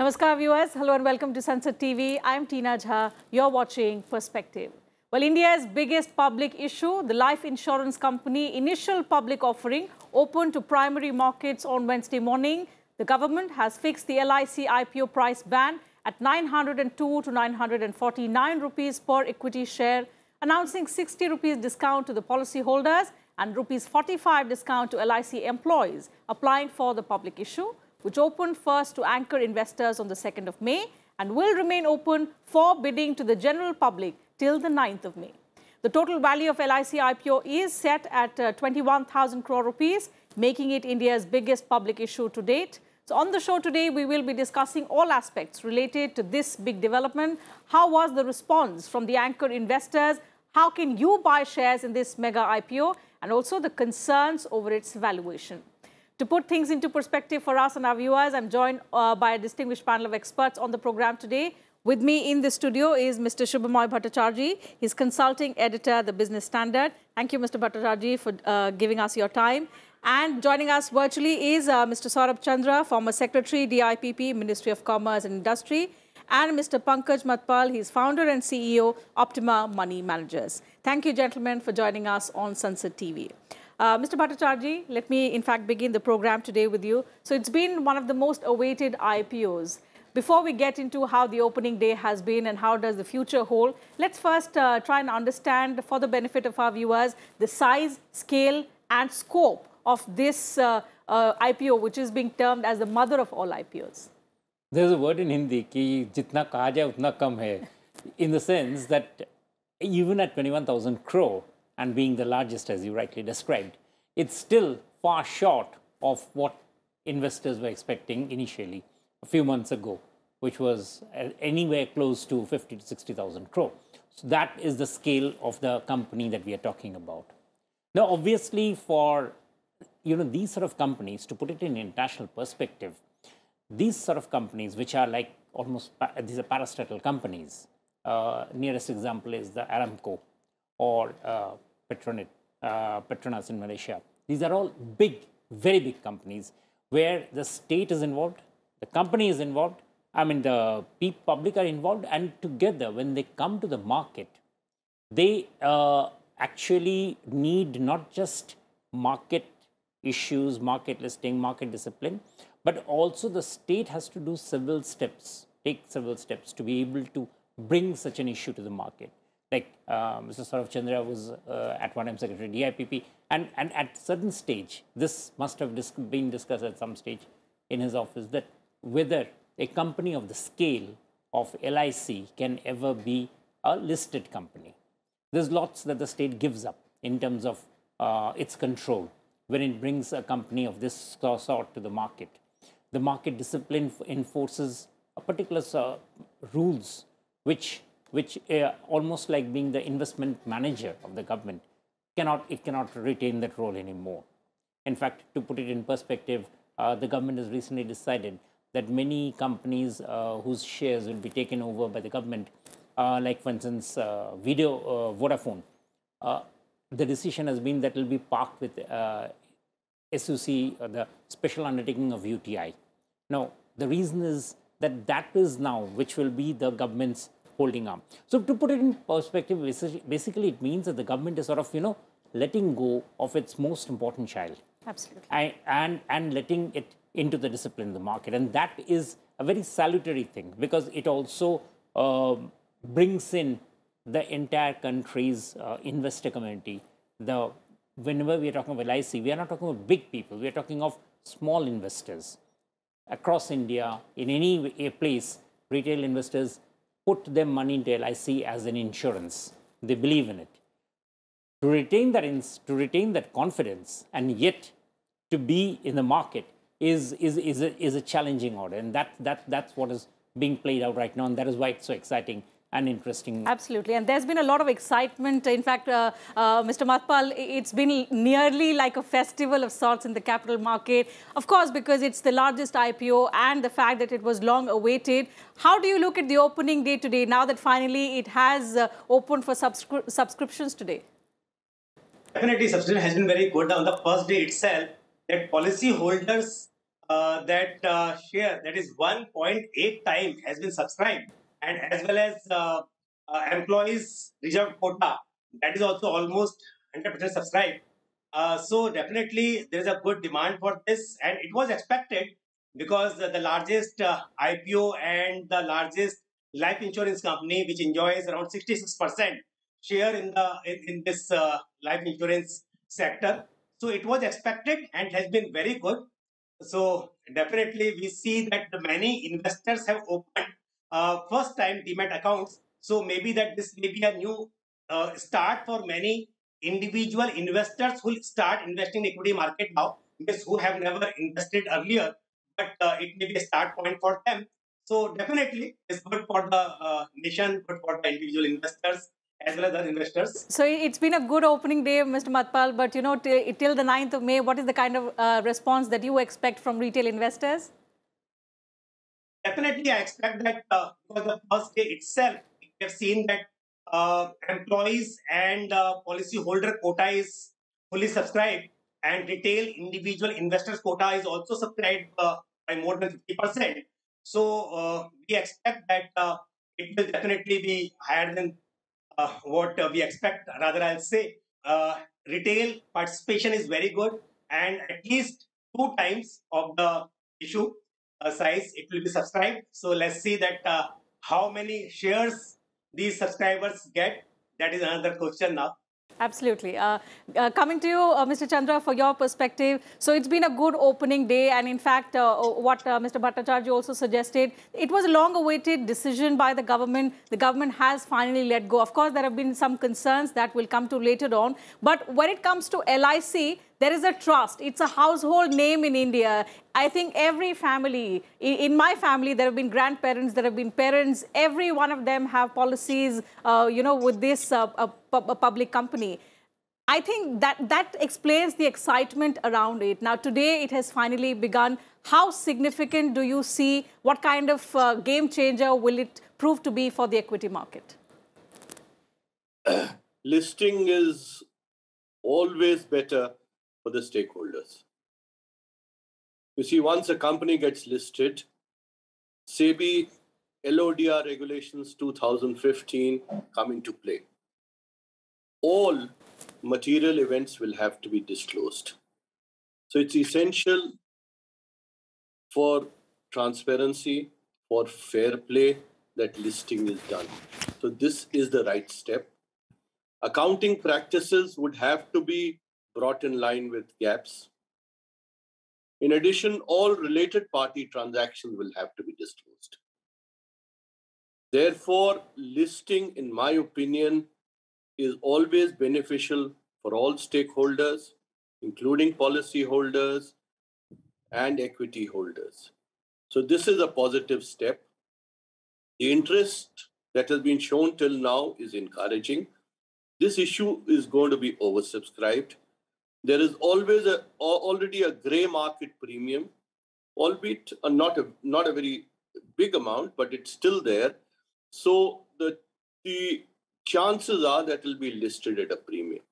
Namaskar viewers, hello and welcome to Sansad TV. I am Tina Jha, you're watching Perspective. Well, India's biggest public issue, the life insurance company initial public offering opened to primary markets on Wednesday morning. The government has fixed the LIC IPO price band at 902 to 949 rupees per equity share, announcing 60 rupees discount to the policyholders and rupees 45 discount to LIC employees applying for the public issue, which opened first to anchor investors on the 2nd of May and will remain open for bidding to the general public till the 9th of May. The total value of LIC IPO is set at 21,000 crore rupees, making it India's biggest public issue to date. So on the show today, we will be discussing all aspects related to this big development. How was the response from the anchor investors? How can you buy shares in this mega IPO? And also the concerns over its valuation. To put things into perspective for us and our viewers, I'm joined by a distinguished panel of experts on the program today. With me in the studio is Mr. Shubhamoy Bhattacharjee. He's consulting editor at the Business Standard. Thank you, Mr. Bhattacharjee, for giving us your time. And joining us virtually is Mr. Saurabh Chandra, former Secretary, DIPP, Ministry of Commerce and Industry, and Mr. Pankaj Matpal. He's founder and CEO, Optima Money Managers. Thank you, gentlemen, for joining us on Sansad TV. Mr. Bhattacharjee, let me, in fact, begin the program today with you. So it's been one of the most awaited IPOs. Before we get into how the opening day has been and how does the future hold, let's first try and understand, for the benefit of our viewers, the size, scale, and scope of this IPO, which is being termed as the mother of all IPOs. There's a word in Hindi कि जितना कहा जाए उतना कम है, in the sense that even at 21,000 crore and being the largest, as you rightly described, it's still far short of what investors were expecting initially a few months ago, which was anywhere close to 50 to 60,000 crore. So that is the scale of the company that we are talking about. Now, obviously, for these sort of companies, to put it in international perspective, these sort of companies, which are like almost, these are parastatal companies. Nearest example is the Aramco or Petronas in Malaysia. These are all big, very big companies where the state is involved, the company is involved, I mean the public are involved, and together when they come to the market, they actually need not just market issues, market listing, market discipline, but also the state has to do several steps, take several steps to be able to bring such an issue to the market. Like Mr. Saurabh Chandra was at one time Secretary DIPP, and at certain stage, this must have been discussed at some stage in his office, that whether a company of the scale of LIC can ever be a listed company. There's lots that the state gives up in terms of its control when it brings a company of this sort to the market. The market discipline enforces a particular rules which almost like being the investment manager of the government, it cannot retain that role anymore. In fact, to put it in perspective, the government has recently decided that many companies whose shares will be taken over by the government, like for instance, Vodafone, the decision has been that it will be parked with SUC, the special undertaking of UTI. Now, the reason is that that is now which will be the government's holding arm. So to put it in perspective, basically it means that the government is sort of, letting go of its most important child. Absolutely. And letting it into the discipline of the market. And that is a very salutary thing because it also brings in the entire country's investor community. Whenever we are talking of LIC, we are not talking of big people. We are talking of small investors. Across India, in any place, retail investors put their money into LIC as an insurance. They believe in it. To retain that confidence and yet to be in the market is a challenging order, and that's what is being played out right now, and that is why it's so exciting and interesting. Absolutely, and there's been a lot of excitement. In fact, Mr. Matpal, it's been nearly like a festival of sorts in the capital market. Of course, because it's the largest IPO and the fact that it was long awaited. How do you look at the opening day today, now that finally it has opened for subscriptions today? Definitely, subscription has been very good. On the first day itself, that policy holders that share, that is 1.8 times, has been subscribed, and as well as employees reserved quota, that is also almost 100% subscribed. So definitely there is a good demand for this, and it was expected because the largest IPO and the largest life insurance company, which enjoys around 66% share in this life insurance sector. So it was expected and has been very good. So definitely we see that the many investors have opened first time demat accounts. So maybe that this may be a new start for many individual investors who will start investing in equity market now, because who have never invested earlier, but it may be a start point for them. So definitely it's good for the nation, good for the individual investors as well as the investors. So it's been a good opening day, Mr. Matpal, but you know, till the 9th of May, what is the kind of response that you expect from retail investors? Definitely, I expect that because the first day itself, we have seen that employees and policyholder quota is fully subscribed, and retail individual investors quota is also subscribed by more than 50%. So we expect that it will definitely be higher than what we expect. Rather, I'll say retail participation is very good, and at least two times of the issue size it will be subscribed. So let's see that how many shares these subscribers get. That is another question now. Absolutely. Coming to you, Mr. Chandra, for your perspective. So it's been a good opening day. And in fact, what Mr. Bhattacharjee also suggested, it was a long-awaited decision by the government. The government has finally let go. Of course, there have been some concerns that we'll come to later on. But when it comes to LIC, there is a trust. It's a household name in India. I think every family, in my family, there have been grandparents, there have been parents. Every one of them have policies, with this public company. I think that explains the excitement around it. Now, today it has finally begun. How significant do you see? What kind of game changer will it prove to be for the equity market? Listing is always better for the stakeholders. You see, once a company gets listed, SEBI LODR regulations 2015 come into play. All material events will have to be disclosed. So it's essential for transparency, for fair play, that listing is done. So this is the right step. Accounting practices would have to be brought in line with gaps. In addition, all related party transactions will have to be disclosed. Therefore, listing, in my opinion, is always beneficial for all stakeholders, including policyholders and equity holders. So this is a positive step. The interest that has been shown till now is encouraging. This issue is going to be oversubscribed. There is always already a grey market premium, albeit not a very big amount, but it's still there. So the chances are that it will be listed at a premium.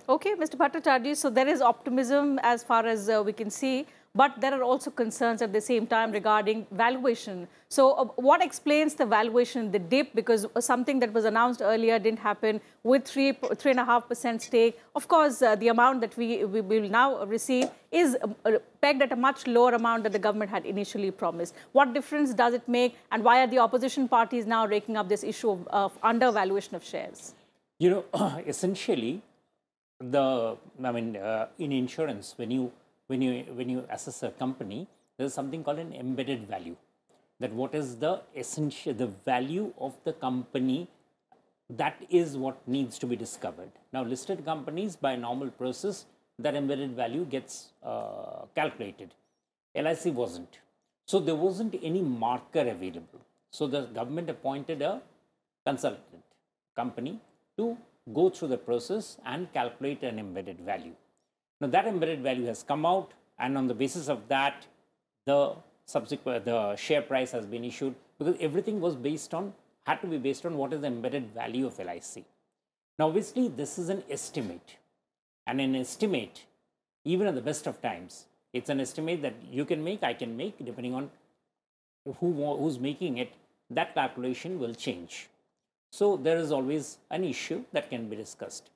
Okay, Mr. Bhattacharjee, so there is optimism as far as we can see, but there are also concerns at the same time regarding valuation. So what explains the valuation, the dip? Because something that was announced earlier didn't happen with 3.5% stake. Of course, the amount that we will now receive is pegged at a much lower amount that the government had initially promised. What difference does it make, and why are the opposition parties now raking up this issue of undervaluation of shares? You know, essentially, in insurance, when you assess a company, there's something called an embedded value. That what is the value of the company, that is what needs to be discovered. Now, listed companies, by normal process, that embedded value gets calculated. LIC wasn't. So there wasn't any marker available. So the government appointed a consultant company to go through the process and calculate an embedded value. Now that embedded value has come out, and on the basis of that, the share price has been issued, because everything was had to be based on what is the embedded value of LIC. Now obviously this is an estimate, and an estimate, even at the best of times, It's an estimate that you can make, I can make, depending on who's making it, that calculation will change. So there is always an issue that can be discussed.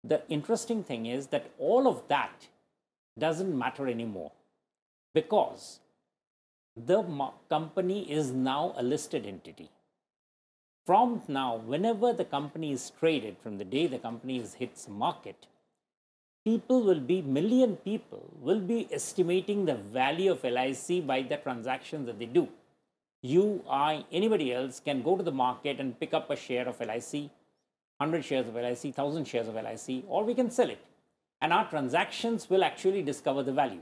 The interesting thing is that all of that doesn't matter anymore, because the company is now a listed entity. From now, whenever the company is traded, from the day the company hits market, million people will be estimating the value of LIC by the transactions that they do. You, I, anybody else can go to the market and pick up a share of LIC, 100 shares of LIC, 1,000 shares of LIC, or we can sell it. And our transactions will actually discover the value.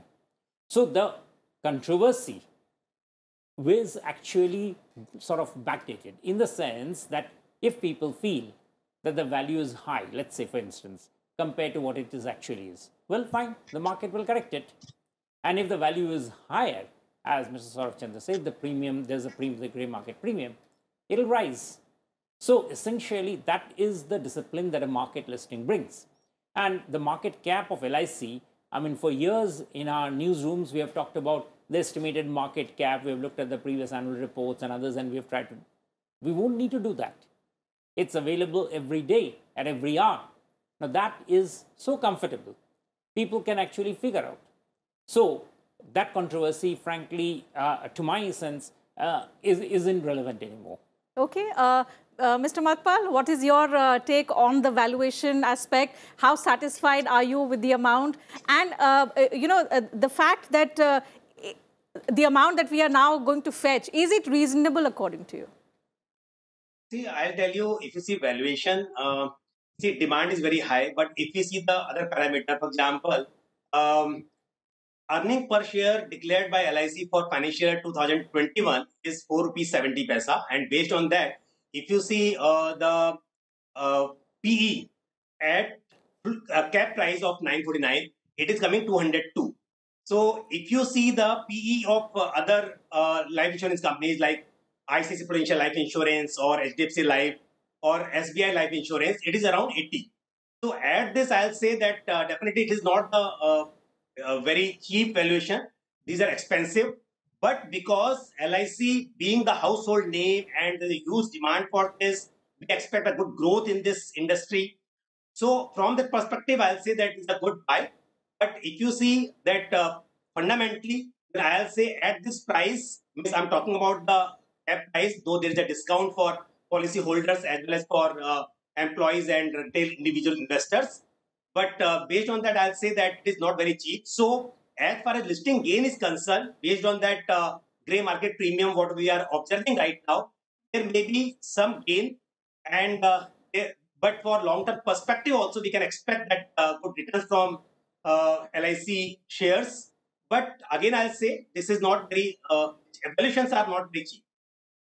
So the controversy is actually sort of backdated, in the sense that if people feel that the value is high, let's say for instance, compared to what it actually is, well, fine, the market will correct it. And if the value is higher, as Mr. Saurav Chandra said, the premium, there's a premium, the grey market premium, it'll rise. So essentially, that is the discipline that a market listing brings. And the market cap of LIC, I mean, for years in our newsrooms, we have talked about the estimated market cap. We have looked at the previous annual reports and others, and we have tried to, we won't need to do that. It's available every day, at every hour. Now that is so comfortable. People can actually figure out. So that controversy, frankly, to my sense, isn't relevant anymore. Okay. Mr. Matpal, what is your take on the valuation aspect? How satisfied are you with the amount? And, the fact that the amount that we are now going to fetch, is it reasonable according to you? See, I'll tell you, if you see valuation, see, demand is very high, but if you see the other parameter, for example, earning per share declared by LIC for financial year 2021 is 4 rupees 70 paisa, and based on that, if you see the PE at cap price of 949, it is coming 202. So if you see the PE of other life insurance companies like ICICI Prudential Life Insurance or HDFC Life or SBI Life Insurance, it is around 80. So at this, I'll say that definitely it is not a very cheap valuation. These are expensive. But because LIC being the household name and there's a huge demand for this, we expect a good growth in this industry. So from that perspective, I'll say that it's a good buy. But if you see that fundamentally, then I'll say at this price, means I'm talking about the cap price, though there is a discount for policy holders as well as for employees and retail individual investors. But based on that, I'll say that it is not very cheap. So as far as listing gain is concerned, based on that grey market premium, what we are observing right now, there may be some gain. And but for long-term perspective also, we can expect that good returns from LIC shares. But again, I'll say this is not very, evaluations are not very cheap.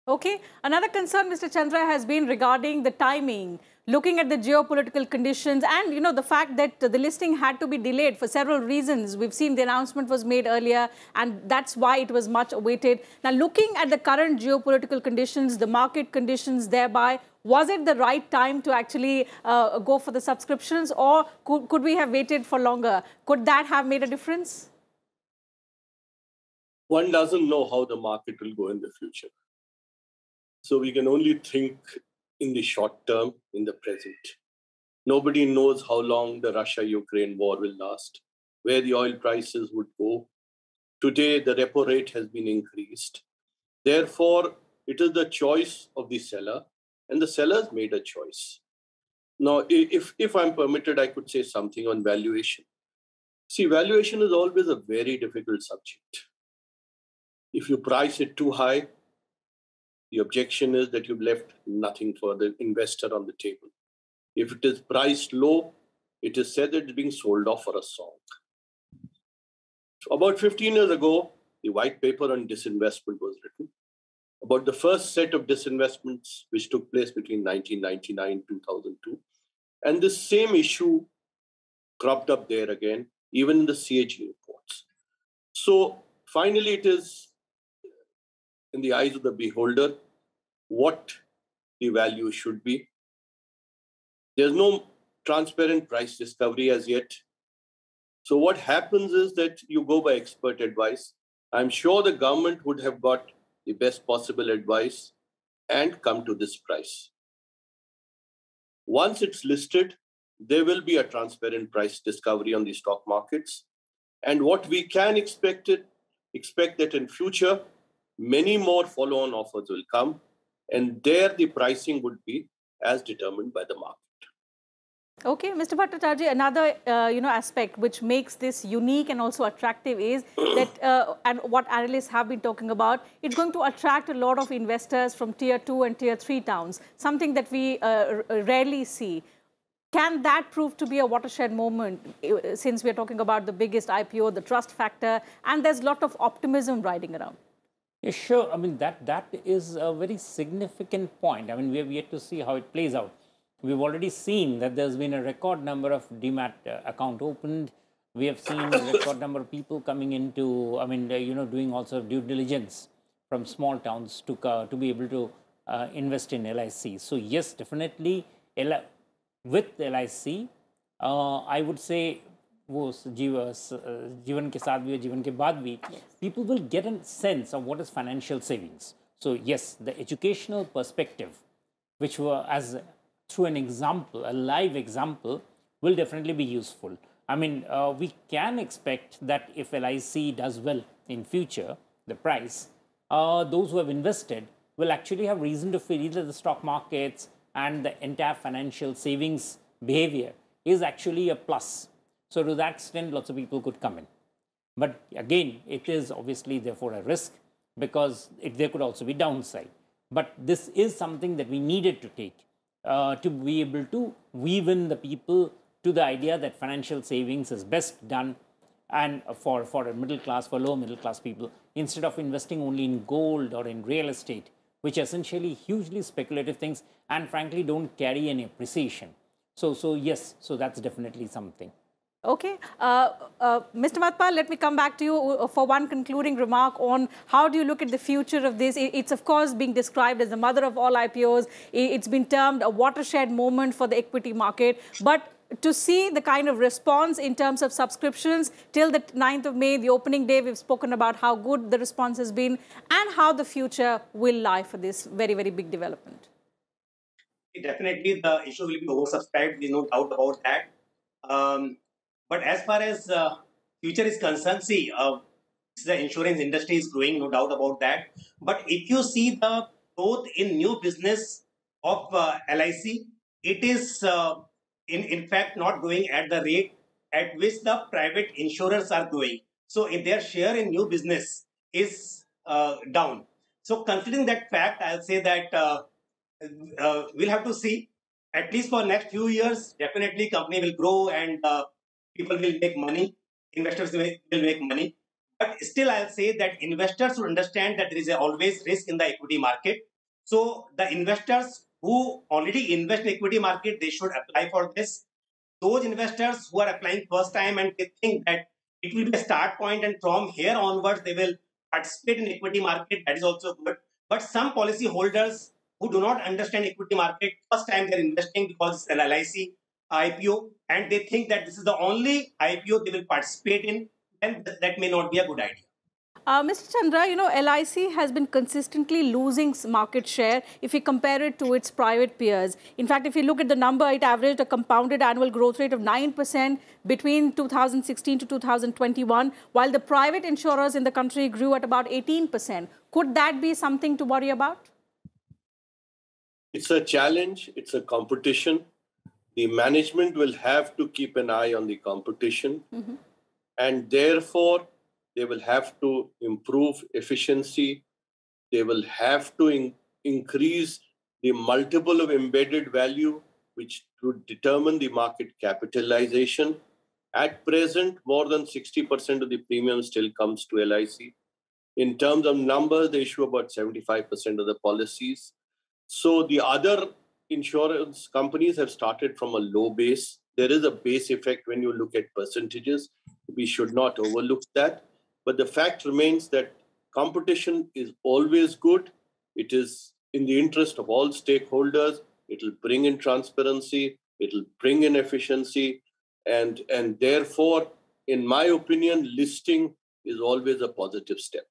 Okay. Another concern, Mr. Chandra, has been regarding the timing, looking at the geopolitical conditions and, the fact that the listing had to be delayed for several reasons. We've seen the announcement was made earlier, and that's why it was much awaited. Now, looking at the current geopolitical conditions, the market conditions thereby, was it the right time to actually go for the subscriptions, or could we have waited for longer? Could that have made a difference? One doesn't know how the market will go in the future. So we can only think in the short term, in the present. Nobody knows how long the Russia-Ukraine war will last, where the oil prices would go. Today, the repo rate has been increased. Therefore, it is the choice of the seller, and the sellers made a choice. Now, if I'm permitted, I could say something on valuation. See, valuation is always a very difficult subject. If you price it too high, the objection is that you've left nothing for the investor on the table. If it is priced low, it is said that it's being sold off for a song. So about 15 years ago, the white paper on disinvestment was written about the first set of disinvestments which took place between 1999 and 2002. And the same issue cropped up there again, even in the CAG reports. So finally, it is in the eyes of the beholder what the value should be. There's no transparent price discovery as yet. So what happens is that you go by expert advice. I'm sure the government would have got the best possible advice and come to this price. Once it's listed, there will be a transparent price discovery on the stock markets. And what we can expect that in future, many more follow-on offers will come, and there the pricing would be as determined by the market. Okay, Mr. Bhattacharjee, another aspect which makes this unique and also attractive is that, and what analysts have been talking about, it's going to attract a lot of investors from tier 2 and tier 3 towns, something that we rarely see. Can that prove to be a watershed moment, since we're talking about the biggest IPO, the trust factor, and there's a lot of optimism riding around? Yeah, sure. I mean, that is a very significant point. I mean, we have yet to see how it plays out. We've already seen that there's been a record number of demat account opened. We have seen a record number of people coming into, I mean, doing also due diligence from small towns to be able to invest in LIC. So yes, definitely with LIC, I would say, जीवन के साथ भी और जीवन के बाद भी, people will get a sense of what is financial savings. So yes, the educational perspective, which were through an example, a live example, will definitely be useful. I mean, we can expect that if LIC does well in future, the price, those who have invested will actually have reason to feel that the stock markets and the entire financial savings behavior is actually a plus. So to that extent, lots of people could come in. But again, it is obviously therefore a risk, because there could also be downside. But this is something that we needed to take to be able to weave in the people to the idea that financial savings is best done and for a middle class, for low middle class people, instead of investing only in gold or in real estate, which are essentially hugely speculative things and frankly don't carry any appreciation. So yes, so that's definitely something. Okay. Mr. Matpal, let me come back to you for one concluding remark on how do you look at the future of this? It's, of course, being described as the mother of all IPOs. It's been termed a watershed moment for the equity market. But to see the kind of response in terms of subscriptions till the 9th of May, the opening day, we've spoken about how good the response has been and how the future will lie for this very, very big development. Definitely, the issue will be oversubscribed. There's no doubt about that. But as far as future is concerned, see, the insurance industry is growing, no doubt about that. But if you see the growth in new business of LIC, it is in fact not growing at the rate at which the private insurers are growing. So if their share in new business is down. So considering that fact, I'll say that we'll have to see, at least for next few years, definitely company will grow and people will make money, investors will make money. But still, I'll say that investors should understand that there is always risk in the equity market. So the investors who already invest in equity market, they should apply for this. Those investors who are applying first time and they think that it will be a start point and from here onwards they will participate in equity market, that is also good. But some policy holders who do not understand equity market, first time they're investing because it's an LIC IPO and they think that this is the only IPO they will participate in, then that may not be a good idea. Mr. Chandra, LIC has been consistently losing market share if you compare it to its private peers. In fact, if you look at the number, it averaged a compounded annual growth rate of 9% between 2016 to 2021, while the private insurers in the country grew at about 18%. Could that be something to worry about? It's a challenge. It's a competition. The management will have to keep an eye on the competition, and therefore they will have to improve efficiency. They will have to increase the multiple of embedded value, which would determine the market capitalization. At present, more than 60% of the premium still comes to LIC. In terms of numbers, they issue about 75% of the policies. So the other insurance companies have started from a low base. There is a base effect when you look at percentages. We should not overlook that. But the fact remains that competition is always good. It is in the interest of all stakeholders. It will bring in transparency. It will bring in efficiency. And therefore, in my opinion, listing is always a positive step.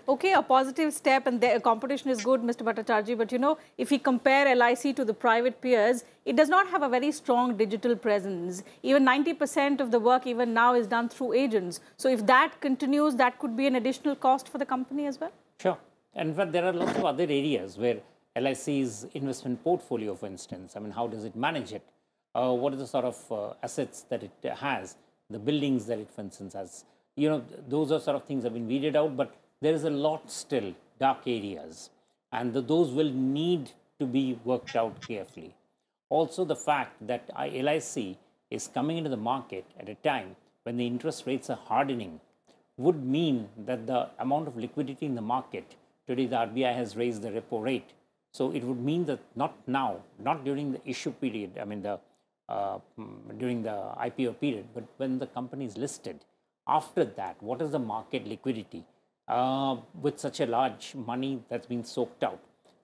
Okay, a positive step, and the competition is good, Mr. Bhattacharjee. But you know, if we compare LIC to the private peers, it does not have a very strong digital presence. Even 90% of the work even now is done through agents. So if that continues, that could be an additional cost for the company as well? Sure. And in fact, there are lots of other areas where LIC's investment portfolio, for instance, I mean, how does it manage it? What are the sort of assets that it has, the buildings that it, for instance, has? You know, those are sort of things that have been weeded out, but there is a lot still, dark areas, and those will need to be worked out carefully. Also, the fact that LIC is coming into the market at a time when the interest rates are hardening would mean that the amount of liquidity in the market, today the RBI has raised the repo rate. So it would mean that not now, not during the issue period, I mean during the IPO period, but when the company is listed. After that, what is the market liquidity? With such a large money that's been soaked out,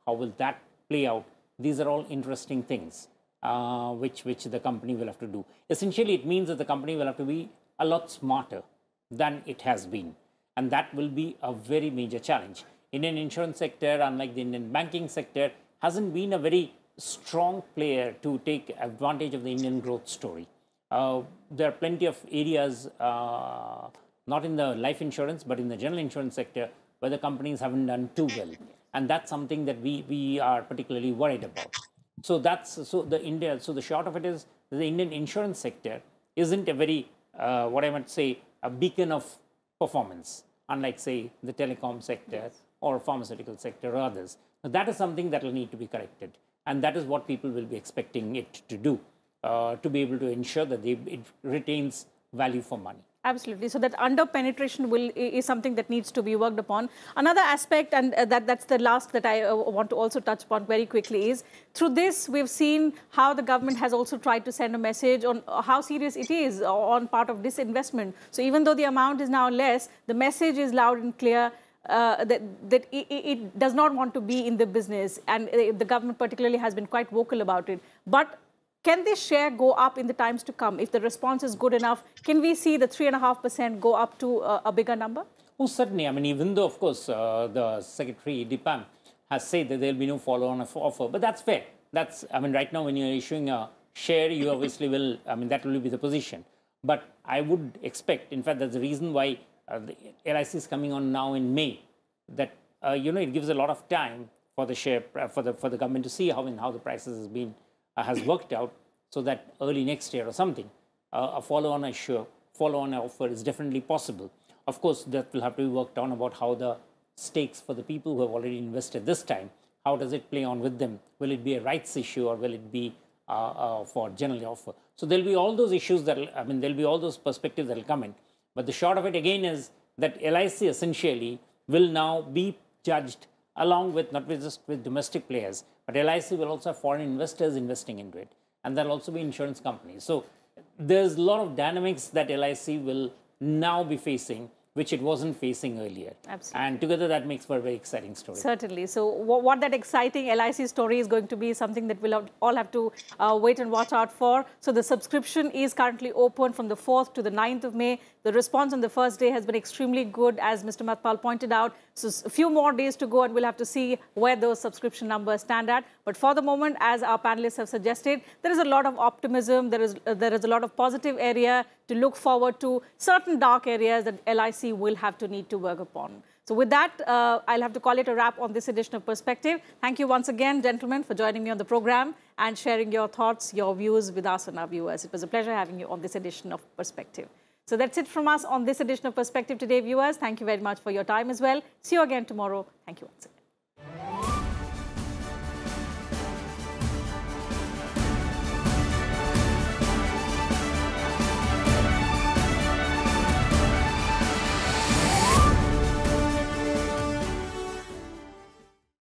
how will that play out? These are all interesting things which the company will have to do. Essentially, it means that the company will have to be a lot smarter than it has been. And that will be a very major challenge. Indian insurance sector, unlike the Indian banking sector, hasn't been a very strong player to take advantage of the Indian growth story. There are plenty of areas, not in the life insurance, but in the general insurance sector, where the companies haven't done too well. And that's something that we are particularly worried about. So the short of it is the Indian insurance sector isn't a very, what I might say, a beacon of performance, unlike, say, the telecom sector or pharmaceutical sector or others. Now, that is something that will need to be corrected. And that is what people will be expecting it to do, to be able to ensure that it retains value for money. Absolutely. So that under-penetration is something that needs to be worked upon. Another aspect, and that's the last that I want to also touch upon very quickly, is through this, we've seen how the government has also tried to send a message on how serious it is on part of disinvestment. So even though the amount is now less, the message is loud and clear that it does not want to be in the business. And the government particularly has been quite vocal about it. But can this share go up in the times to come? If the response is good enough, can we see the 3.5% go up to a bigger number? Oh, certainly. I mean, even though, of course, the Secretary, DIPAM, has said that there will be no follow-on offer, but that's fair. That's, I mean, right now when you're issuing a share, you obviously will, I mean, that will be the position. But I would expect, in fact, that's the reason why the LIC is coming on now in May, that, you know, it gives a lot of time for the share, for the government to see how the prices has worked out, so that early next year or something, a follow-on offer is definitely possible. Of course, that will have to be worked on about how the stakes for the people who have already invested this time, how does it play on with them? Will it be a rights issue or will it be for general offer? So there'll be all those issues there'll be all those perspectives that will come in. But the short of it again is that LIC essentially will now be judged along with, not just with domestic players, but LIC will also have foreign investors investing into it. And there'll also be insurance companies. So there's a lot of dynamics that LIC will now be facing, which it wasn't facing earlier. Absolutely. And together that makes for a very exciting story. Certainly. So what that exciting LIC story is going to be something that we'll all have to wait and watch out for. So the subscription is currently open from the 4th to the 9th of May. The response on the first day has been extremely good, as Mr. Mathpal pointed out. So a few more days to go and we'll have to see where those subscription numbers stand at. But for the moment, as our panelists have suggested, there is a lot of optimism. There is a lot of positive area to look forward to, certain dark areas that LIC will have to need to work upon. So with that, I'll have to call it a wrap on this edition of Perspective. Thank you once again, gentlemen, for joining me on the program and sharing your thoughts, your views with us and our viewers. It was a pleasure having you on this edition of Perspective. So that's it from us on this edition of Perspective today, viewers. Thank you very much for your time as well. See you again tomorrow. Thank you once again.